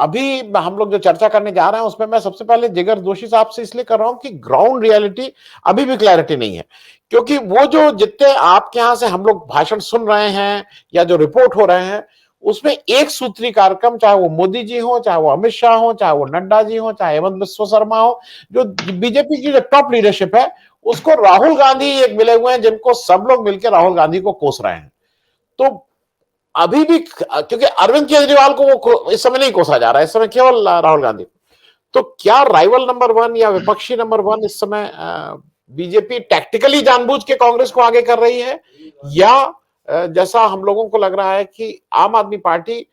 अभी हम लोग जो चर्चा करने जा रहे हैं उसमें मैं सबसे पहले जिगर जोशी साहब से इसलिए कर रहा हूं कि ग्राउंड रियलिटी अभी भी क्लैरिटी नहीं है, क्योंकि वो जो जितने आपके यहां से हम लोग भाषण सुन रहे हैं या जो रिपोर्ट हो रहे हैं, उसमें एक सूत्री कार्यक्रम, चाहे वो मोदी जी हो, चाहे वो अमित शाह हो, चाहे वो नड्डा जी हो, चाहे हेमंत बिस्व शर्मा हो, जो बीजेपी की जो टॉप लीडरशिप है, उसको राहुल गांधी एक मिले हुए हैं जिनको सब लोग मिलकर राहुल गांधी को कोस रहे हैं। तो अभी भी, क्योंकि अरविंद केजरीवाल को वो इस समय नहीं कोसा जा रहा है, इस समय केवल राहुल गांधी। तो क्या राइवल नंबर वन या विपक्षी नंबर वन इस समय बीजेपी टैक्टिकली जानबूझ के कांग्रेस को आगे कर रही है, या जैसा हम लोगों को लग रहा है कि आम आदमी पार्टी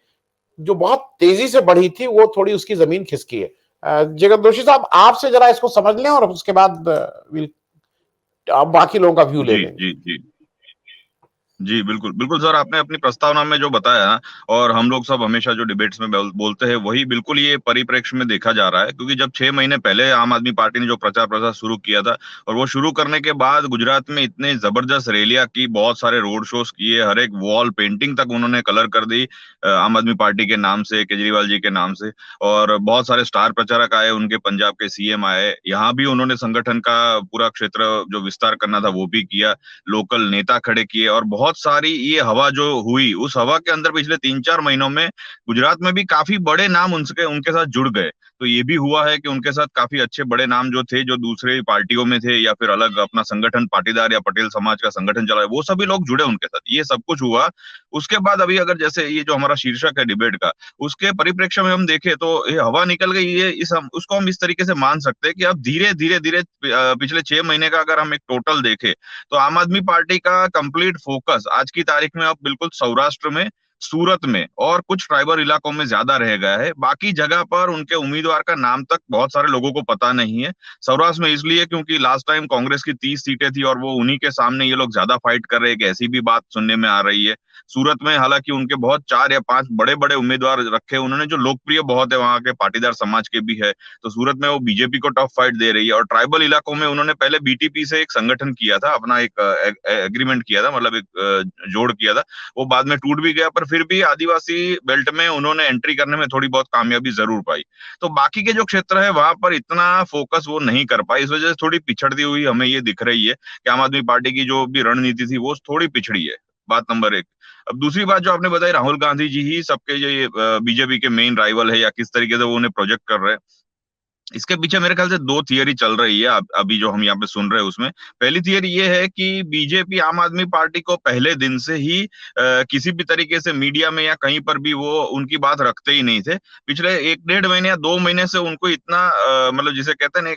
जो बहुत तेजी से बढ़ी थी वो थोड़ी उसकी जमीन खिसकी है? जगत दोषी साहब, आपसे जरा इसको समझ लें और उसके बाद आप बाकी लोगों का व्यू ले जी लेंगे। जी जी जी, बिल्कुल बिल्कुल सर, आपने अपनी प्रस्तावना में जो बताया और हम लोग सब हमेशा जो डिबेट्स में बोलते हैं वही बिल्कुल ये परिप्रेक्ष्य में देखा जा रहा है। क्योंकि जब 6 महीने पहले आम आदमी पार्टी ने जो प्रचार प्रसार शुरू किया था और वो शुरू करने के बाद गुजरात में इतने जबरदस्त रैलियां की, बहुत सारे रोड शोज किए, हर एक वॉल पेंटिंग तक उन्होंने कलर कर दी आम आदमी पार्टी के नाम से, केजरीवाल जी के नाम से। और बहुत सारे स्टार प्रचारक आए, उनके पंजाब के सीएम आए, यहाँ भी उन्होंने संगठन का पूरा क्षेत्र जो विस्तार करना था वो भी किया, लोकल नेता खड़े किए और बहुत सारी ये हवा जो हुई, उस हवा के अंदर पिछले 3-4 महीनों में गुजरात में भी काफी बड़े नाम उनके उनके साथ जुड़ गए। तो ये भी हुआ है कि उनके साथ काफी अच्छे बड़े नाम जो थे, जो दूसरे पार्टियों में थे या फिर अलग अपना संगठन, पाटीदार या पटेल समाज का संगठन चला, वो सभी लोग जुड़े उनके साथ, ये सब कुछ हुआ। उसके बाद अभी अगर जैसे ये जो हमारा शीर्षक है डिबेट का, उसके परिप्रेक्ष्य में हम देखें तो ये हवा निकल गई, ये इस हम उसको हम इस तरीके से मान सकते हैं कि अब धीरे धीरे धीरे पिछले 6 महीने का अगर हम एक टोटल देखें तो आम आदमी पार्टी का कंप्लीट फोकस आज की तारीख में अब बिल्कुल सौराष्ट्र में, सूरत में और कुछ ट्राइबल इलाकों में ज्यादा रह गया है। बाकी जगह पर उनके उम्मीदवार का नाम तक बहुत सारे लोगों को पता नहीं है। सौराष्ट्र में इसलिए क्योंकि लास्ट टाइम कांग्रेस की 30 सीटें थी और वो उन्हीं के सामने ये लोग ज्यादा फाइट कर रहे हैं, ऐसी भी बात सुनने में आ रही है। सूरत में हालांकि उनके बहुत 4 या 5 बड़े बड़े उम्मीदवार रखे उन्होंने, जो लोकप्रिय बहुत है, वहां के पाटीदार समाज के भी है, तो सूरत में वो बीजेपी को टफ फाइट दे रही है। और ट्राइबल इलाकों में उन्होंने पहले बीटीपी से एक संगठन किया था, अपना एक एग्रीमेंट किया था, मतलब एक जोड़ किया था, वो बाद में टूट भी गया, पर फिर भी आदिवासी बेल्ट में उन्होंने एंट्री करने में थोड़ी बहुत कामयाबी जरूर पाई। तो बाकी के जो क्षेत्र है वहां पर इतना फोकस वो नहीं कर पाई, इस वजह से थोड़ी पिछड़ती हुई हमें ये दिख रही है कि आम आदमी पार्टी की जो भी रणनीति थी वो थोड़ी पिछड़ी है। बात नंबर एक। अब दूसरी बात जो आपने बताई, राहुल गांधी जी ही सबके ये बीजेपी के मेन राइवल है या किस तरीके से वो उन्हें प्रोजेक्ट कर रहे हैं, इसके पीछे मेरे ख्याल से दो थियरी चल रही है अभी जो हम यहाँ पे सुन रहे हैं उसमें। पहली थियरी ये है कि बीजेपी आम आदमी पार्टी को पहले दिन से ही किसी भी तरीके से मीडिया में या कहीं पर भी वो उनकी बात रखते ही नहीं थे। पिछले 1-1.5 महीने या 2 महीने से उनको इतना मतलब जिसे कहते हैं ना,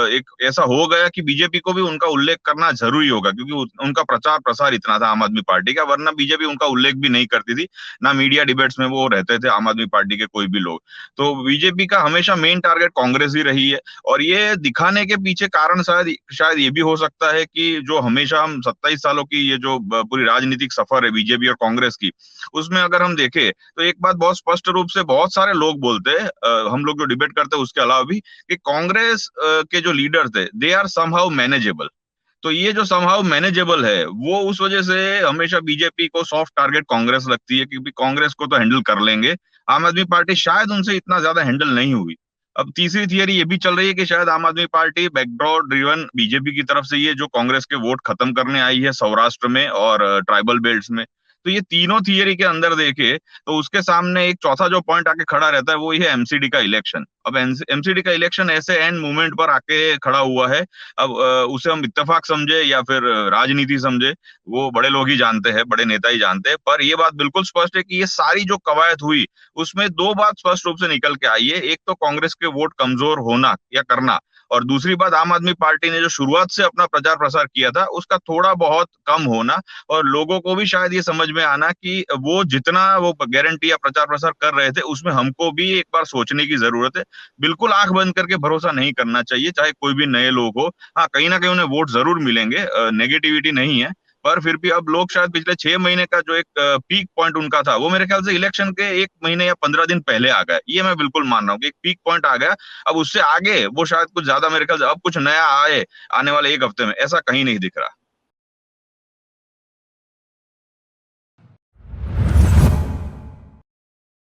एक ऐसा हो गया कि बीजेपी को भी उनका उल्लेख करना जरूरी होगा, क्योंकि उनका प्रचार प्रसार इतना था आम आदमी पार्टी का, वरना बीजेपी उनका उल्लेख भी नहीं करती थी, ना मीडिया डिबेट्स में वो रहते थे आम आदमी पार्टी के कोई भी लोग। तो बीजेपी का हमेशा मेन टारगेट कांग्रेस ही रही है। और ये दिखाने के पीछे कारण शायद शायद ये भी हो सकता है कि जो हमेशा हम 27 सालों की ये जो पूरी राजनीतिक सफर है बीजेपी और कांग्रेस की, उसमें अगर हम देखें तो एक बात बहुत स्पष्ट रूप से बहुत सारे लोग बोलते हैं, हम लोग जो डिबेट करते हैं उसके अलावा भी, कि कांग्रेस के जो लीडर थे दे आर समहाउ मैनेजेबल। तो ये जो समहाउ मैनेजेबल है वो उस वजह से हमेशा बीजेपी को सॉफ्ट टारगेट कांग्रेस लगती है, क्योंकि कांग्रेस को तो हैंडल कर लेंगे, आम आदमी पार्टी शायद उनसे इतना ज्यादा हैंडल नहीं हुई। अब तीसरी थियरी ये भी चल रही है कि शायद आम आदमी पार्टी बैकडोर ड्रिवन बीजेपी की तरफ से ये जो कांग्रेस के वोट खत्म करने आई है सौराष्ट्र में और ट्राइबल बेल्ट्स में। तो ये तीनों थियरी के अंदर देखे तो उसके सामने एक चौथा जो पॉइंट आके खड़ा रहता है वो ये है एमसीडी का इलेक्शन। अब एमसीडी का इलेक्शन ऐसे एंड मोमेंट पर आके खड़ा हुआ है। अब उसे हम इत्तेफाक समझे या फिर राजनीति समझे, वो बड़े लोग ही जानते हैं, बड़े नेता ही जानते हैं, पर ये बात बिल्कुल स्पष्ट है कि ये सारी जो कवायद हुई उसमें दो बात स्पष्ट रूप से निकल के आई है। एक तो कांग्रेस के वोट कमजोर होना या करना, और दूसरी बात आम आदमी पार्टी ने जो शुरुआत से अपना प्रचार प्रसार किया था उसका थोड़ा बहुत कम होना, और लोगों को भी शायद ये समझ में आना कि वो जितना वो गारंटी या प्रचार प्रसार कर रहे थे उसमें हमको भी एक बार सोचने की जरूरत है। बिल्कुल आंख बंद करके भरोसा नहीं करना चाहिए, चाहे कोई भी नए लोग हो। हाँ, कहीं ना कहीं उन्हें वोट जरूर मिलेंगे, नेगेटिविटी नहीं है, पर फिर भी अब लोग शायद पिछले 6 महीने का जो एक पीक पॉइंट उनका था वो मेरे ख्याल से इलेक्शन के 1 महीने या 15 दिन पहले आ गया। ये मैं बिल्कुल मान रहा हूँ कि एक पीक पॉइंट आ गया। अब उससे आगे वो शायद कुछ ज्यादा मेरे ख्याल से अब कुछ नया आए आने वाले एक हफ्ते में, ऐसा कहीं नहीं दिख रहा।